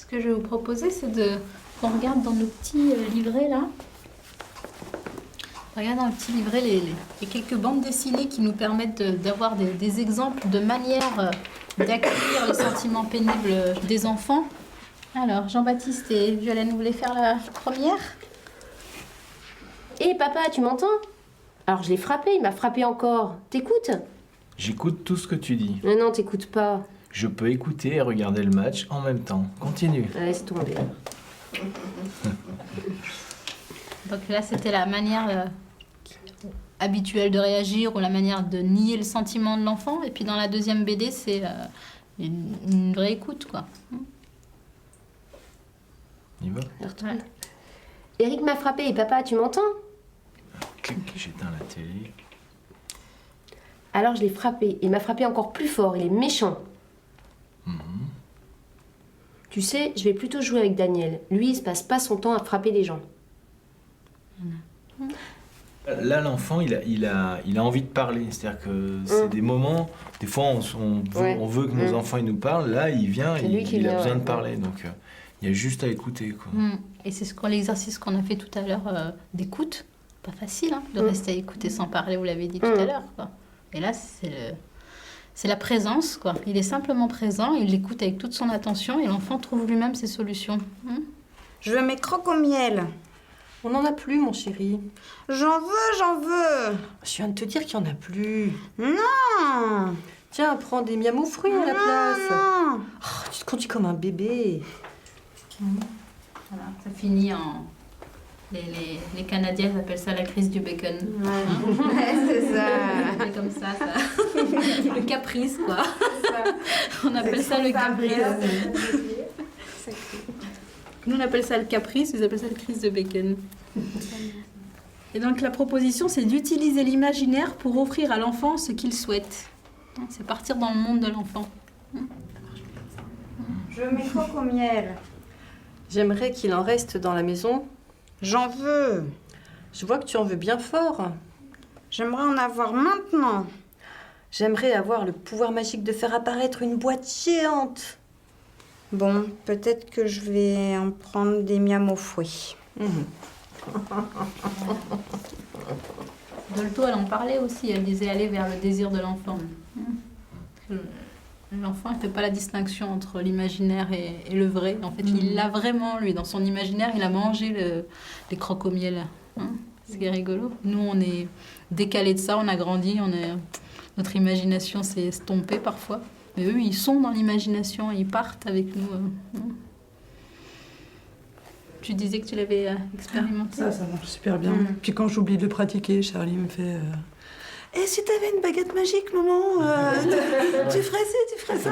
que je vais vous proposer, c'est qu'on regarde dans nos petits livrets là. Regarde dans le petit livret les quelques bandes dessinées qui nous permettent d'avoir des exemples de manières d'accueillir les sentiments pénibles des enfants. Alors, Jean-Baptiste et Violaine, vous voulez faire la première? Hé papa, tu m'entends? Alors je l'ai frappé, il m'a frappé encore. T'écoutes? J'écoute tout ce que tu dis. Mais non, t'écoutes pas. Je peux écouter et regarder le match en même temps. Continue. Laisse tomber. Donc là, c'était la manière habituelle de réagir ou la manière de nier le sentiment de l'enfant. Et puis dans la deuxième BD, c'est une vraie écoute, quoi. Il va. Ouais. Eric m'a frappé, et papa, tu m'entends? Clic, j'éteins la télé. Alors je l'ai frappé, il m'a frappé encore plus fort, il est méchant. Tu sais, je vais plutôt jouer avec Daniel. Lui, il se passe pas son temps à frapper les gens. Là, l'enfant, il a envie de parler. C'est-à-dire que c'est des moments, des fois, on veut que nos enfants ils nous parlent. Là, il vient, il a besoin de parler. Donc, il y a juste à écouter, quoi. Et c'est l'exercice qu'on a fait tout à l'heure d'écoute. Pas facile, hein, de rester à écouter sans parler, vous l'avez dit tout à l'heure, quoi. Et là, c'est la présence, quoi. Il est simplement présent, il l'écoute avec toute son attention et l'enfant trouve lui-même ses solutions. Je veux mes croques au miel. On n'en a plus, mon chéri. J'en veux. Je viens de te dire qu'il n'y en a plus. Non. Tiens, prends des miam aux fruits à la place. Non. Oh, tu te conduis comme un bébé. Voilà, ça finit en... Les Canadiens appellent ça la crise du bacon. Ouais, c'est ça. C'est comme ça. Le caprice, quoi. On appelle ça le caprice. Nous, on appelle ça le caprice, ils appellent ça la crise de bacon. Et donc, la proposition, c'est d'utiliser l'imaginaire pour offrir à l'enfant ce qu'il souhaite. C'est partir dans le monde de l'enfant. Je veux mes croques au miel. J'aimerais qu'il en reste dans la maison. J'en veux. Je vois que tu en veux bien fort. J'aimerais en avoir maintenant. J'aimerais avoir le pouvoir magique de faire apparaître une boîte géante. Bon, peut-être que je vais en prendre des miam aux fruits. Dolto, elle en parlait aussi. Elle disait aller vers le désir de l'enfant. L'enfant ne fait pas la distinction entre l'imaginaire et le vrai. En fait, il l'a vraiment, lui. Dans son imaginaire, il a mangé les croques au miel. C'est rigolo. Nous, on est décalés de ça, on a grandi, notre imagination s'est estompée parfois. Mais eux, ils sont dans l'imagination, ils partent avec nous. Tu disais que tu l'avais expérimenté. Ça marche super bien. Puis quand j'oublie de le pratiquer, Charlie me fait... Et si t'avais une baguette magique, maman, tu ferais ci, tu ferais ça.